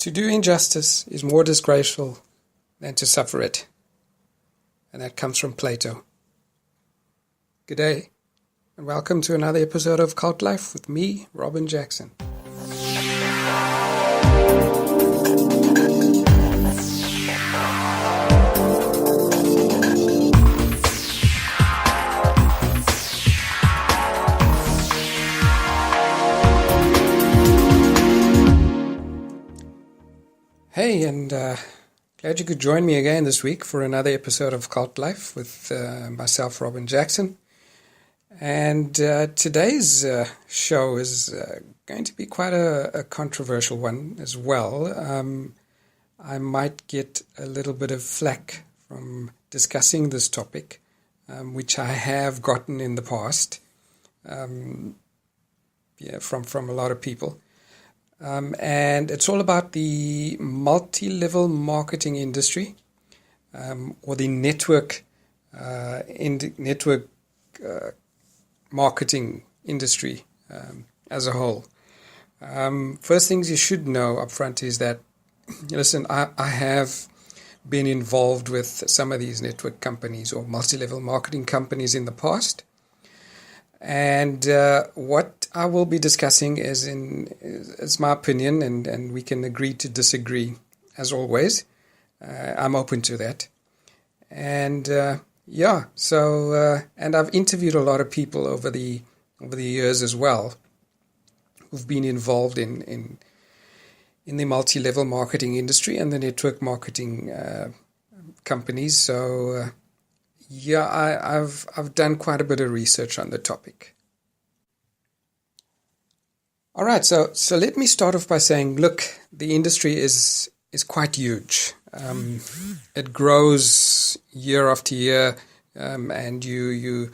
To do injustice is more disgraceful than to suffer it. And that comes from Plato. Good day, and welcome to another episode of Cult Life with me, Robin Jackson. Hey, and glad you could join me again this week for another episode of Cult Life with myself, Robin Jackson. And today's show is going to be quite a controversial one as well. I might get a little bit of flack from discussing this topic, which I have gotten in the past, from a lot of people. And it's all about the multi-level marketing industry, or the network marketing industry as a whole. First things you should know up front is that, listen, I have been involved with some of these network companies or multi-level marketing companies in the past. And what I will be discussing is my opinion, and we can agree to disagree as always. I'm open to that. And and I've interviewed a lot of people over the years as well who've been involved in the multi-level marketing industry and the network marketing companies. So I've done quite a bit of research on the topic. All right, so let me start off by saying, look, the industry is quite huge. It grows year after year, and you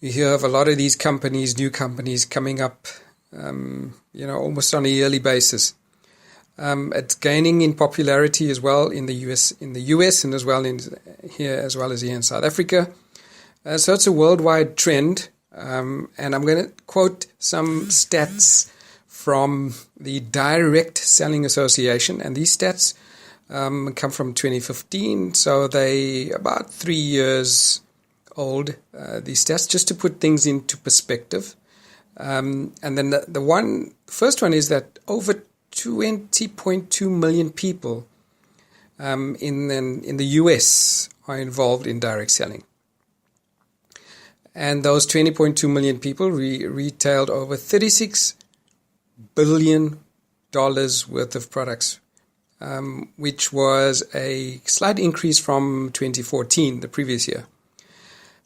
hear of a lot of these companies, new companies coming up, almost on a yearly basis. It's gaining in popularity as well in the US, and as well here in South Africa. So it's a worldwide trend, and I'm going to quote some stats from the Direct Selling Association, and these stats come from 2015, so they about 3 years old. These stats, just to put things into perspective, and then the first one is that over 20.2 million people in the US are involved in direct selling. And those 20.2 million people retailed over $36 billion worth of products, which was a slight increase from 2014, the previous year.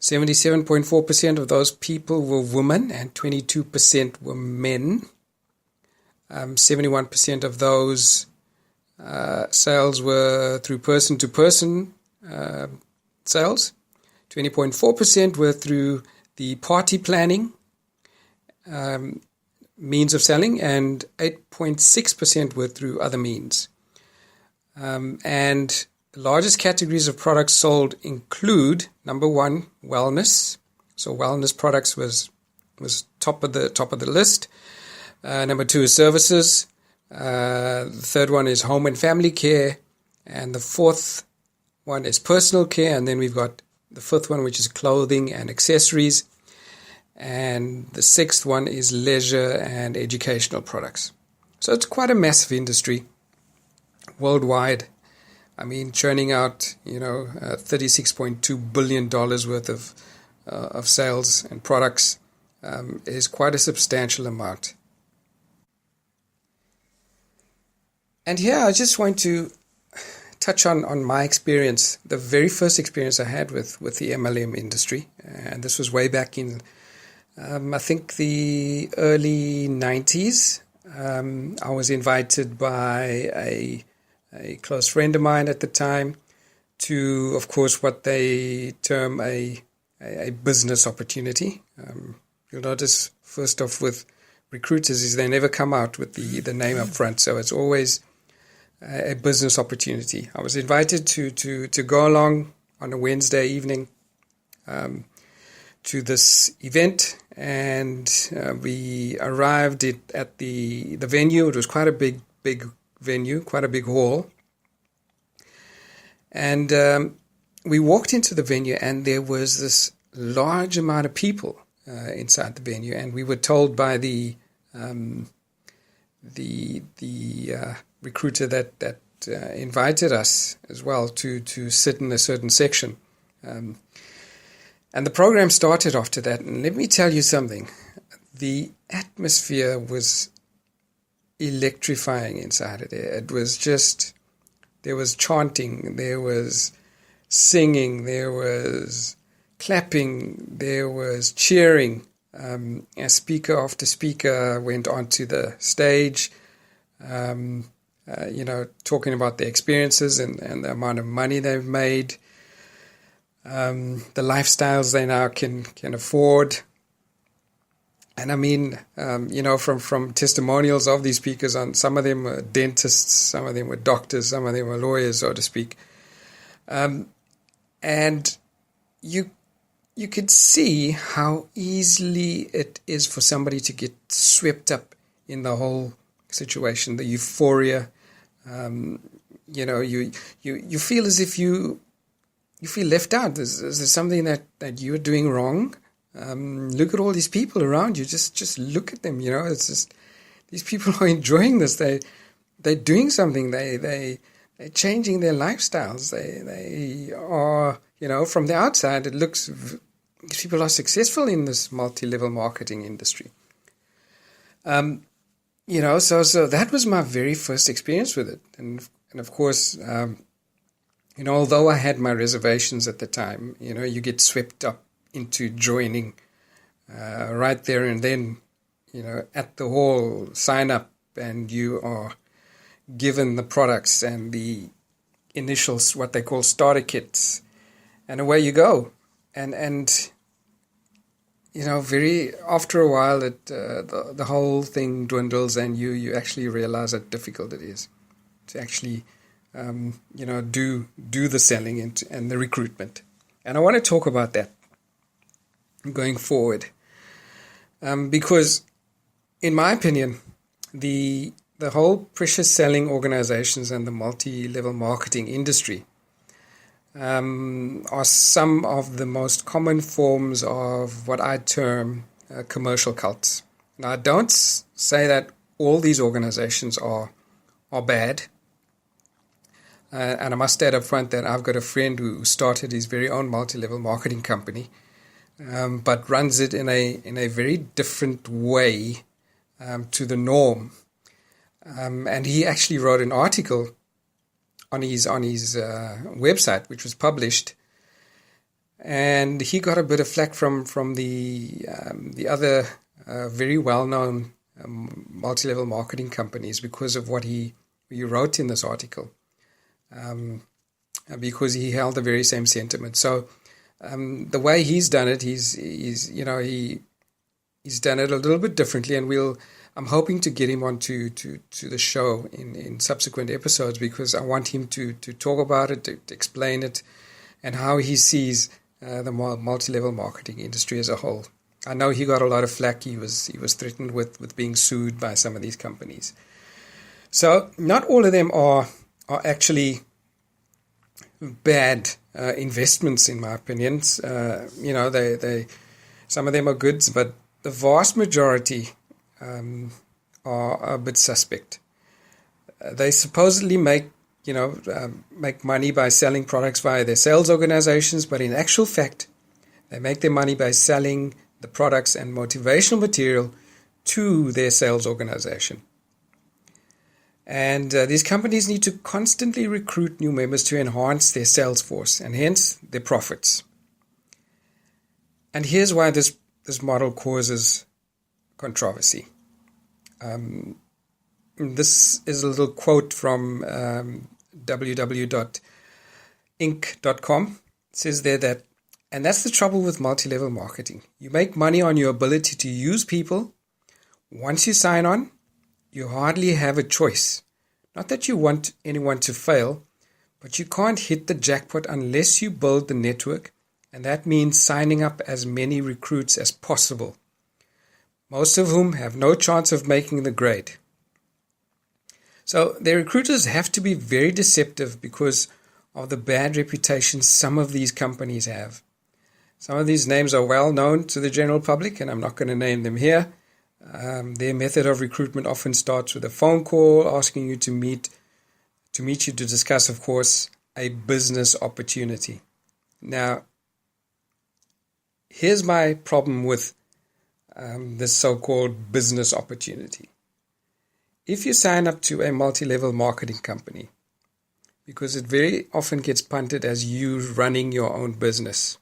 77.4% of those people were women and 22% were men. 71% of those sales were through person-to-person sales. 20.4% were through the party planning means of selling, and 8.6% were through other means. And the largest categories of products sold include, number one, wellness. So wellness products was top of the list. Number two is services. The third one is home and family care. And the fourth one is personal care. And then we've got the fifth one, which is clothing and accessories. And the sixth one is leisure and educational products. So it's quite a massive industry worldwide. I mean, churning out, $36.2 billion worth of sales and products is quite a substantial amount. And here I just want to touch on my experience, the very first experience I had with the MLM industry. And this was way back in, I think, the early 90s. I was invited by a close friend of mine at the time to, of course, what they term a business opportunity. You'll notice, first off, with recruiters is they never come out with the name up front. So it's always a business opportunity. I was invited to go along on a Wednesday evening to this event, and we arrived at the venue. It was quite a big venue, quite a big hall. And we walked into the venue, and there was this large amount of people inside the venue, and we were told by the recruiter that invited us as well to sit in a certain section. And the program started after that. And let me tell you something. The atmosphere was electrifying inside of there. It was just, there was chanting, there was singing, there was clapping, there was cheering. As speaker after speaker went onto the stage, talking about their experiences and the amount of money they've made, the lifestyles they now can afford. And I mean, from testimonials of these speakers, on some of them were dentists, some of them were doctors, some of them were lawyers, so to speak. And you could see how easily it is for somebody to get swept up in the whole situation, the euphoria. You feel as if you feel left out. Is there something that you're doing wrong? Look at all these people around you. Just look at them. It's just these people are enjoying this. They're doing something. They're changing their lifestyles. They are, from the outside, it looks these people are successful in this multi-level marketing industry. So that was my very first experience with it. And of course, although I had my reservations at the time, you get swept up into joining right there and then, at the hall, sign up, and you are given the products and the initial, what they call starter kits, and away you go. And very after a while, the whole thing dwindles, and you actually realize how difficult it is to actually do the selling and the recruitment. And I want to talk about that going forward, because in my opinion, the whole precious selling organizations and the multi-level marketing industry are some of the most common forms of what I term commercial cults. Now, I don't say that all these organizations are bad. And I must add up front that I've got a friend who started his very own multi-level marketing company, but runs it in a very different way to the norm. And he actually wrote an article on his website, which was published, and he got a bit of flack from the other very well-known multi-level marketing companies because of what he wrote in this article, because he held the very same sentiment. So the way he's done it, he's done it a little bit differently, and I'm hoping to get him onto to the show in subsequent episodes, because I want him to talk about it, to explain it, and how he sees the multi-level marketing industry as a whole. I know he got a lot of flack. He was threatened with being sued by some of these companies. So not all of them are actually bad investments, in my opinion. They some of them are good, but the vast majority are a bit suspect. They supposedly make money by selling products via their sales organizations, but in actual fact, they make their money by selling the products and motivational material to their sales organization. And these companies need to constantly recruit new members to enhance their sales force and hence their profits. And here's why this model causes controversy. This is a little quote from www.inc.com. It says there that, and that's the trouble with multi-level marketing. You make money on your ability to use people. Once you sign on, you hardly have a choice. Not that you want anyone to fail, but you can't hit the jackpot unless you build the network, and that means signing up as many recruits as possible, most of whom have no chance of making the grade. So their recruiters have to be very deceptive because of the bad reputation some of these companies have. Some of these names are well known to the general public, and I'm not going to name them here. Their method of recruitment often starts with a phone call asking you to meet you to discuss, of course, a business opportunity. Now, here's my problem with this so-called business opportunity. If you sign up to a multi-level marketing company, because it very often gets punted as you running your own business.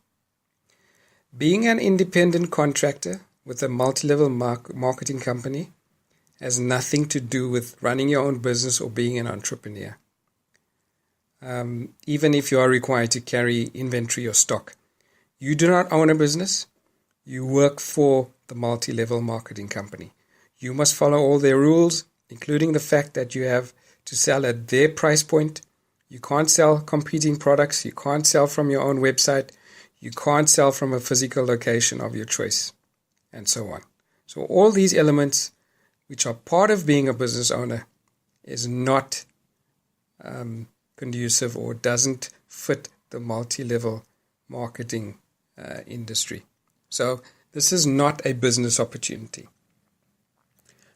Being an independent contractor with a multi-level marketing company has nothing to do with running your own business or being an entrepreneur. Even if you are required to carry inventory or stock, you do not own a business. You work for the multi-level marketing company. You must follow all their rules, including the fact that you have to sell at their price point. You can't sell competing products. You can't sell from your own website. You can't sell from a physical location of your choice, and so on. So all these elements, which are part of being a business owner, is not conducive or doesn't fit the multi-level marketing industry. So this is not a business opportunity.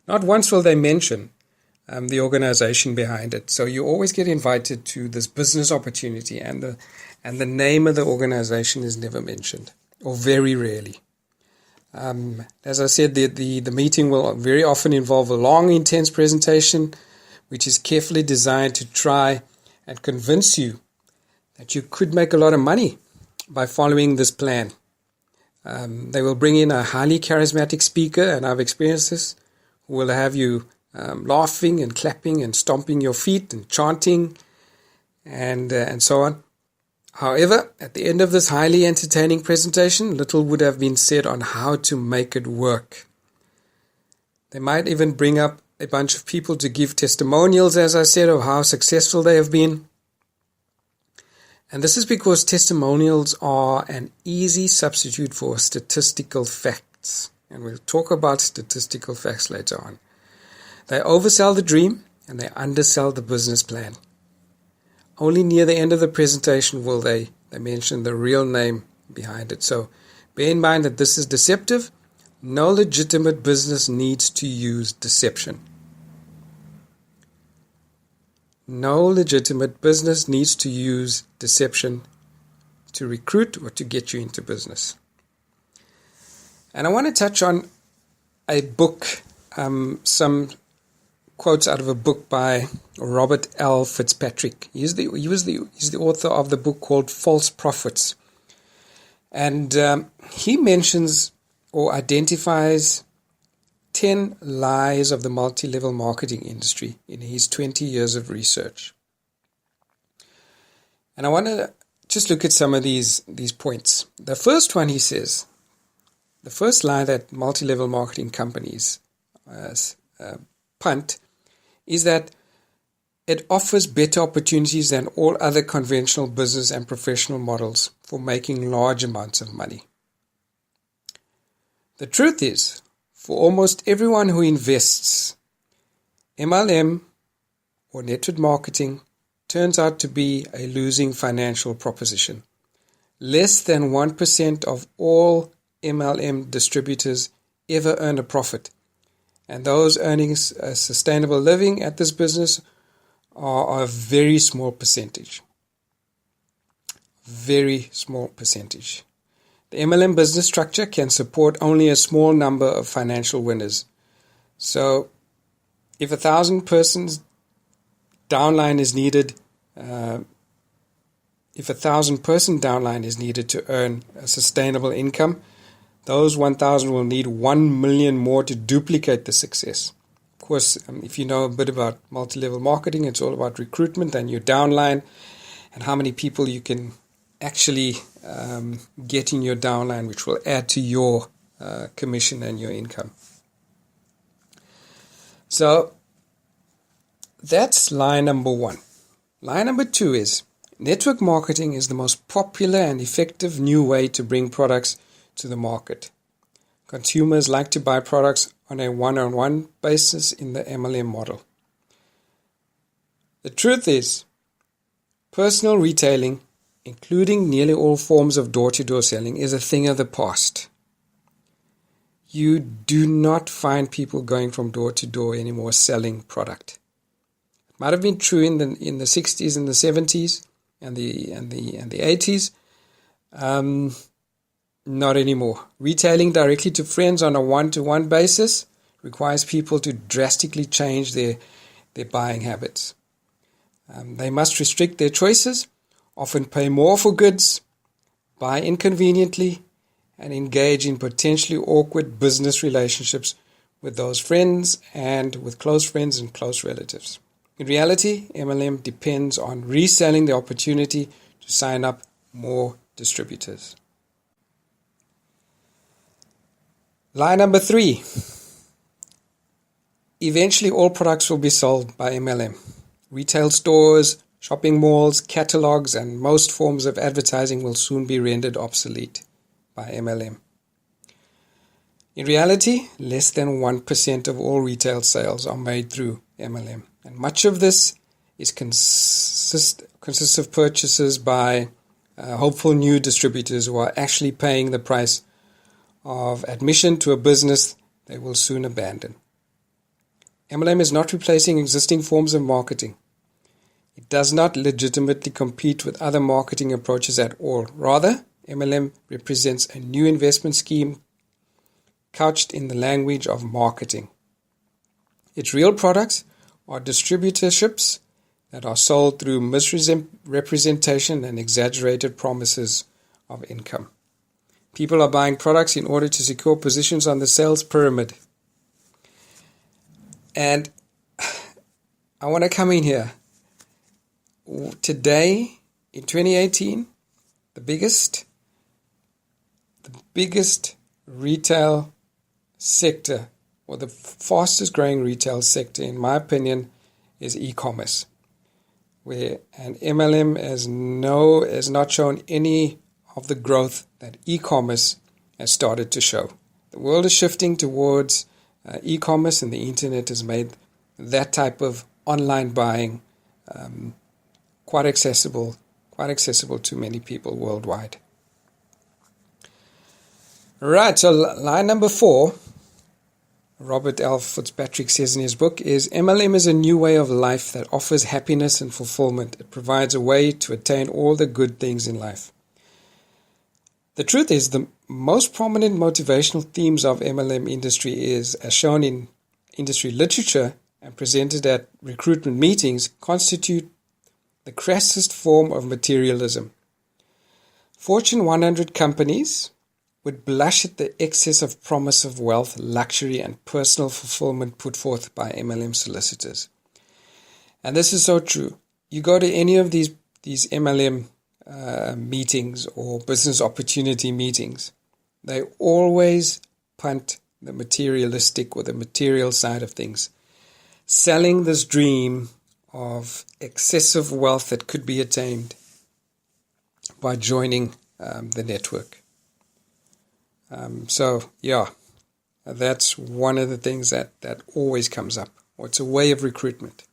Not once will they mention the organization behind it. So you always get invited to this business opportunity, and the name of the organization is never mentioned, or very rarely. As I said, the meeting will very often involve a long, intense presentation, which is carefully designed to try and convince you that you could make a lot of money by following this plan. They will bring in a highly charismatic speaker, and I've experienced this, who will have you laughing and clapping and stomping your feet and chanting and so on. However, at the end of this highly entertaining presentation, little would have been said on how to make it work. They might even bring up a bunch of people to give testimonials, as I said, of how successful they have been. And this is because testimonials are an easy substitute for statistical facts. And we'll talk about statistical facts later on. They oversell the dream and they undersell the business plan. Only near the end of the presentation will they mention the real name behind it. So bear in mind that this is deceptive. No legitimate business needs to use deception. No legitimate business needs to use deception to recruit or to get you into business. And I want to touch on a book, some quotes out of a book by Robert L. Fitzpatrick. He's the author of the book called False Prophets. And he mentions or identifies 10 lies of the multi-level marketing industry in his 20 years of research. And I want to just look at some of these points. The first one, he says, the first lie that multi-level marketing companies punt is that it offers better opportunities than all other conventional business and professional models for making large amounts of money. The truth is, for almost everyone who invests, MLM or network marketing turns out to be a losing financial proposition. Less than 1% of all MLM distributors ever earn a profit, and those earning a sustainable living at this business are a very small percentage. Very small percentage. The MLM business structure can support only a small number of financial winners. So if 1,000 persons downline is needed, if 1,000 person downline is needed to earn a sustainable income, those 1,000 will need 1 million more to duplicate the success. Of course, if you know a bit about multi-level marketing, it's all about recruitment and your downline and how many people you can actually get in your downline, which will add to your commission and your income. So that's lie number one. Lie number two is network marketing is the most popular and effective new way to bring products to the market. Consumers like to buy products on a one-on-one basis in the MLM model. The truth is, personal retailing, including nearly all forms of door-to-door selling, is a thing of the past. You do not find people going from door to door anymore selling product. It might have been true in the 60s and the 70s and the 80s. Not anymore. Retailing directly to friends on a one-to-one basis requires people to drastically change their buying habits. They must restrict their choices, often pay more for goods, buy inconveniently, and engage in potentially awkward business relationships with those friends and with close friends and close relatives. In reality, MLM depends on reselling the opportunity to sign up more distributors. Lie number 3. Eventually all products will be sold by MLM. Retail stores, shopping malls, catalogs, and most forms of advertising will soon be rendered obsolete by MLM. In reality, less than 1% of all retail sales are made through MLM. And much of this is consists of purchases by hopeful new distributors who are actually paying the price of admission to a business they will soon abandon. MLM is not replacing existing forms of marketing. It does not legitimately compete with other marketing approaches at all. Rather, MLM represents a new investment scheme couched in the language of marketing. Its real products are distributorships that are sold through misrepresentation and exaggerated promises of income. People are buying products in order to secure positions on the sales pyramid. And I want to come in here. Today, in 2018, the biggest retail sector, or the fastest growing retail sector, in my opinion, is e-commerce, where an MLM has not shown any of the growth that e-commerce has started to show. The world is shifting towards e-commerce, and the internet has made that type of online buying quite accessible to many people worldwide. Right, so line number 4, Robert L. Fitzpatrick says in his book, is MLM is a new way of life that offers happiness and fulfillment. It provides a way to attain all the good things in life. The truth is, the most prominent motivational themes of MLM industry is, as shown in industry literature and presented at recruitment meetings, constitute the crassest form of materialism. Fortune 100 companies would blush at the excess of promise of wealth, luxury, and personal fulfillment put forth by MLM solicitors. And this is so true. You go to any of these MLM meetings or business opportunity meetings, they always punt the materialistic or the material side of things, selling this dream of excessive wealth that could be attained by joining the network. That's one of the things that always comes up, or it's a way of recruitment.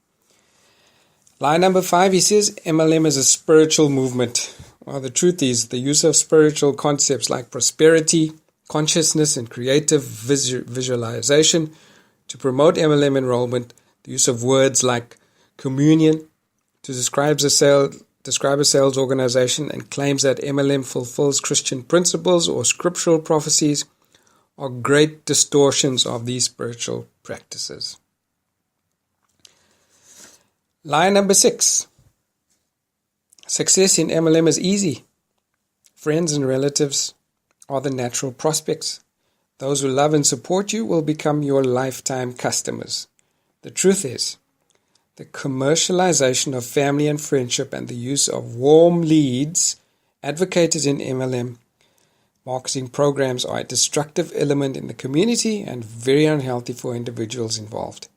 Line number 5, he says, MLM is a spiritual movement. Well, the truth is, the use of spiritual concepts like prosperity, consciousness, and creative visualization to promote MLM enrollment, the use of words like communion to describe a sales organization, and claims that MLM fulfills Christian principles or scriptural prophecies are great distortions of these spiritual practices. Line number 6. Success in MLM is easy. Friends and relatives are the natural prospects. Those who love and support you will become your lifetime customers. The truth is, the commercialization of family and friendship and the use of warm leads advocated in MLM marketing programs are a destructive element in the community and very unhealthy for individuals involved.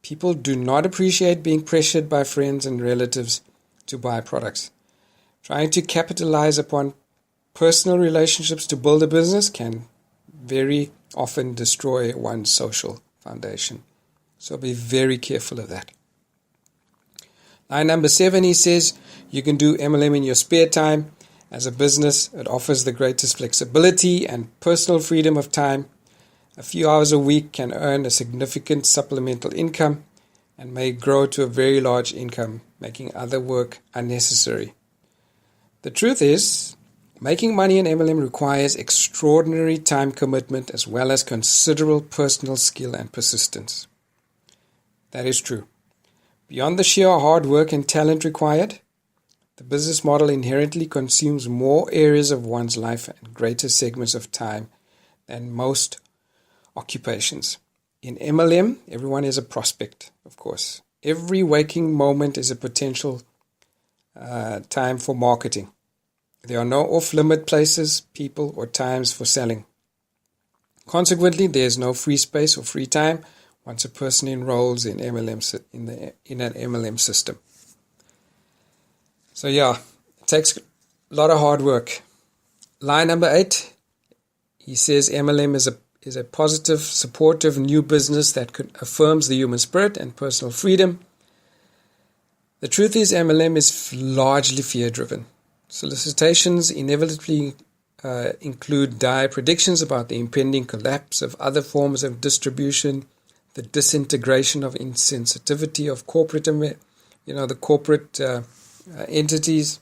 People do not appreciate being pressured by friends and relatives to buy products. Trying to capitalize upon personal relationships to build a business can very often destroy one's social foundation. So be very careful of that. Line number 7, he says, you can do MLM in your spare time. As a business, it offers the greatest flexibility and personal freedom of time. A few hours a week can earn a significant supplemental income and may grow to a very large income, making other work unnecessary. The truth is, making money in MLM requires extraordinary time commitment as well as considerable personal skill and persistence. That is true. Beyond the sheer hard work and talent required, the business model inherently consumes more areas of one's life and greater segments of time than most occupations. In MLM, everyone is a prospect, of course. Every waking moment is a potential time for marketing. There are no off-limit places, people, or times for selling. Consequently, there is no free space or free time once a person enrolls in in an MLM system. So yeah, it takes a lot of hard work. Line number 8, he says MLM is a positive, supportive new business that affirms the human spirit and personal freedom. The truth is MLM is largely fear-driven. Solicitations inevitably include dire predictions about the impending collapse of other forms of distribution, the disintegration of insensitivity of corporate, the corporate entities,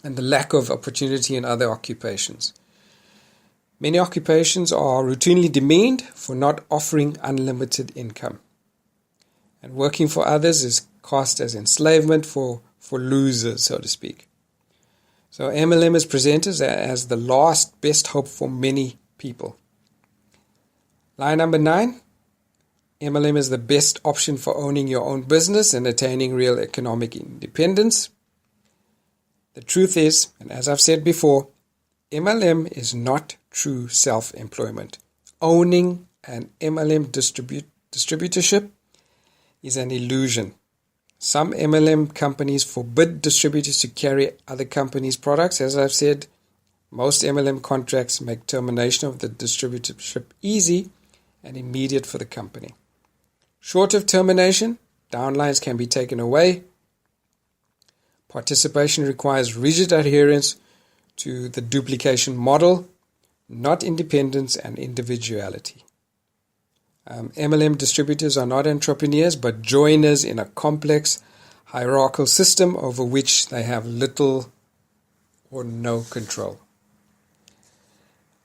and the lack of opportunity in other occupations. Many occupations are routinely demeaned for not offering unlimited income. And working for others is cast as enslavement for losers, so to speak. So MLM is presented as the last best hope for many people. Line number 9, MLM is the best option for owning your own business and attaining real economic independence. The truth is, and as I've said before, MLM is not true self-employment. Owning an MLM distributorship is an illusion. Some MLM companies forbid distributors to carry other companies' products. As I've said, most MLM contracts make termination of the distributorship easy and immediate for the company. Short of termination, downlines can be taken away. Participation requires rigid adherence to the duplication model, not independence and individuality. MLM distributors are not entrepreneurs but joiners in a complex hierarchical system over which they have little or no control.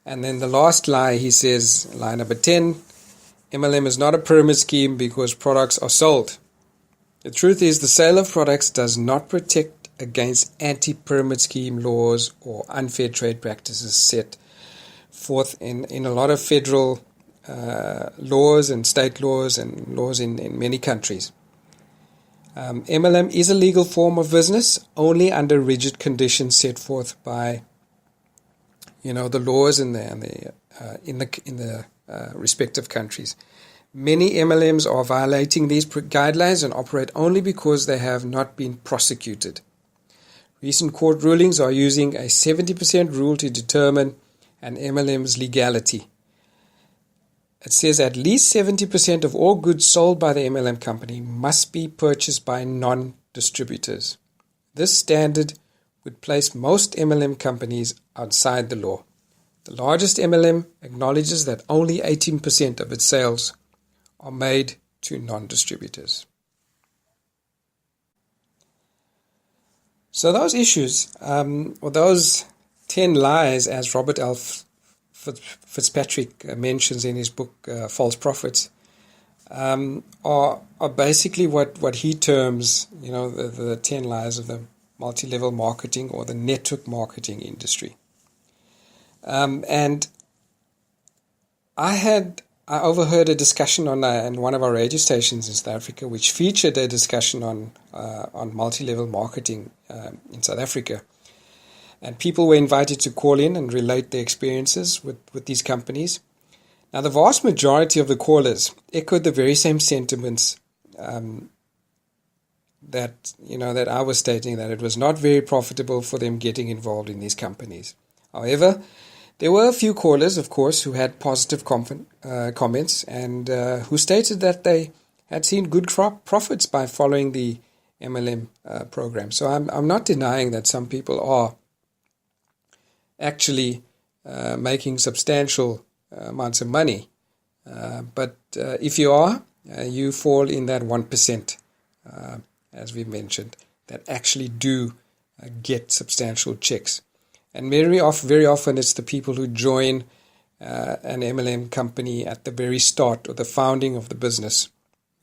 And then the last lie, he says, line number 10, MLM is not a pyramid scheme because products are sold. The truth is the sale of products does not protect against anti-pyramid scheme laws or unfair trade practices set forth in a lot of federal laws and state laws and laws in many countries. MLM is a legal form of business only under rigid conditions set forth by the laws in the respective countries. Many MLMs are violating these guidelines and operate only because they have not been prosecuted. Recent court rulings are using a 70% rule to determine an MLM's legality. It says at least 70% of all goods sold by the MLM company must be purchased by non-distributors. This standard would place most MLM companies outside the law. The largest MLM acknowledges that only 18% of its sales are made to non-distributors. So those issues, or those 10 lies, as Robert L. Fitzpatrick mentions in his book False Prophets, are basically what he terms, the 10 lies of the multi-level marketing or the network marketing industry. And I overheard a discussion on one of our radio stations in South Africa, which featured a discussion on multi-level marketing in South Africa. And people were invited to call in and relate their experiences with these companies. Now, the vast majority of the callers echoed the very same sentiments that I was stating, that it was not very profitable for them getting involved in these companies. However, there were a few callers, of course, who had positive comments and who stated that they had seen good profits by following the MLM program. So I'm not denying that some people are actually making substantial amounts of money. But if you are, you fall in that 1%, as we mentioned, that actually do get substantial checks. And very often it's the people who join an MLM company at the very start or the founding of the business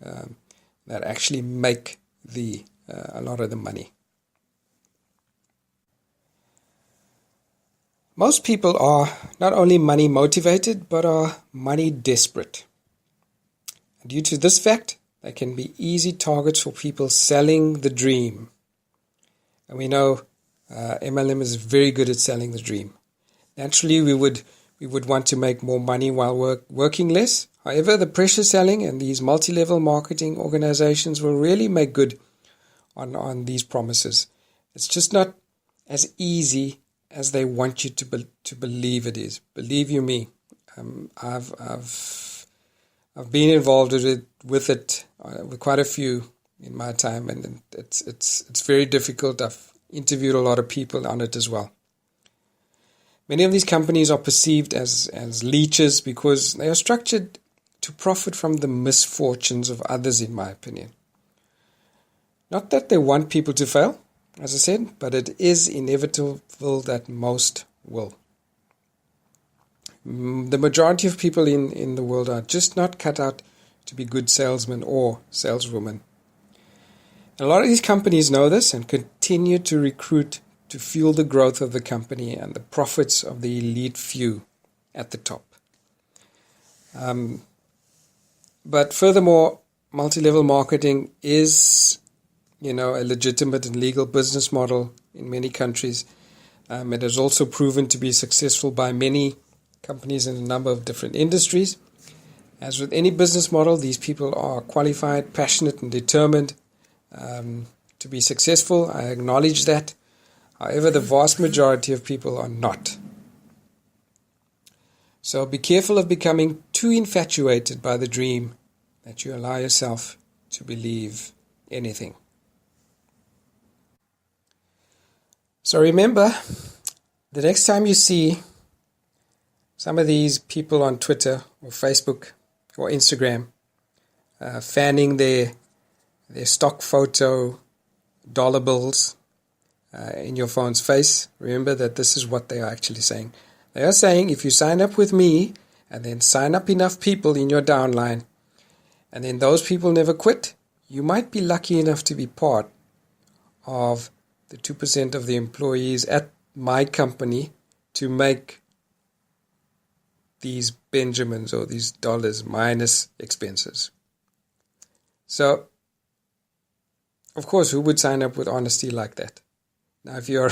that actually make a lot of the money. Most people are not only money motivated, but are money desperate. Due to this fact, they can be easy targets for people selling the dream. And we know MLM is very good at selling the dream. Naturally, we would want to make more money while working less. However, the pressure selling and these multi-level marketing organizations will really make good on these promises. It's just not as easy as they want you to believe it is. Believe you me, I've been involved with it with quite a few in my time, and it's very difficult. I've interviewed a lot of people on it as well. Many of these companies are perceived as leeches because they are structured to profit from the misfortunes of others, in my opinion. Not that they want people to fail, as I said, but it is inevitable that most will. The majority of people in the world are just not cut out to be good salesmen or saleswomen. A lot of these companies know this and continue to recruit to fuel the growth of the company and the profits of the elite few at the top. But furthermore, multi-level marketing is, a legitimate and legal business model in many countries. It has also proven to be successful by many companies in a number of different industries. As with any business model, these people are qualified, passionate, and determined to be successful. I acknowledge that. However, the vast majority of people are not. So be careful of becoming too infatuated by the dream that you allow yourself to believe anything. So remember, the next time you see some of these people on Twitter or Facebook or Instagram fanning their stock photo dollar bills in your phone's face, remember that this is what they are actually saying. They are saying, if you sign up with me and then sign up enough people in your downline, and then those people never quit, you might be lucky enough to be part of the 2% of the employees at my company to make these Benjamins or these dollars minus expenses. So, of course, who would sign up with honesty like that? Now, if you're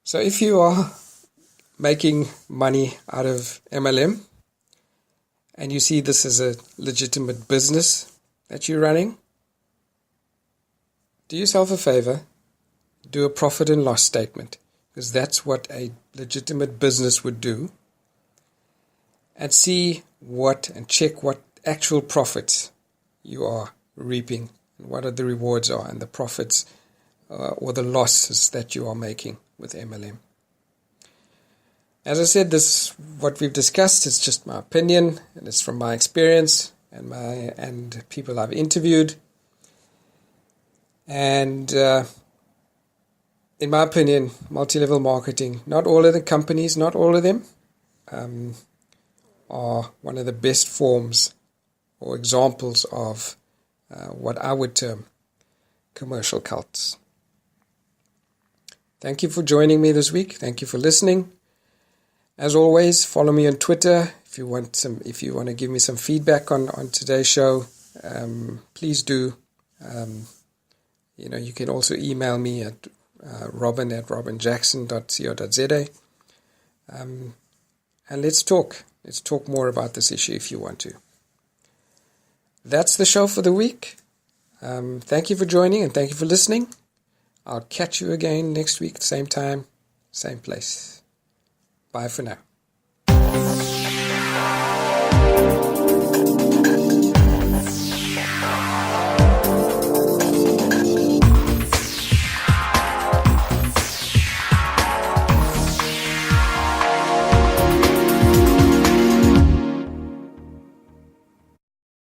so if you are making money out of MLM and you see this as a legitimate business that you're running, do yourself a favor, do a profit and loss statement, because that's what a legitimate business would do, and see and check what actual profits you are reaping, and what the rewards are, and the profits or the losses that you are making with MLM. As I said, what we've discussed is just my opinion, and it's from my experience and people I've interviewed. And in my opinion, multi-level marketing, not all of the companies, not all of them, are one of the best forms or examples of what I would term commercial cults. Thank you for joining me this week. Thank you for listening. As always, follow me on Twitter. If you want to give me some feedback on today's show, please do. You can also email me at robin@robinjackson.co.za. And let's talk. Let's talk more about this issue if you want to. That's the show for the week. Thank you for joining and thank you for listening. I'll catch you again next week, same time, same place. Bye for now.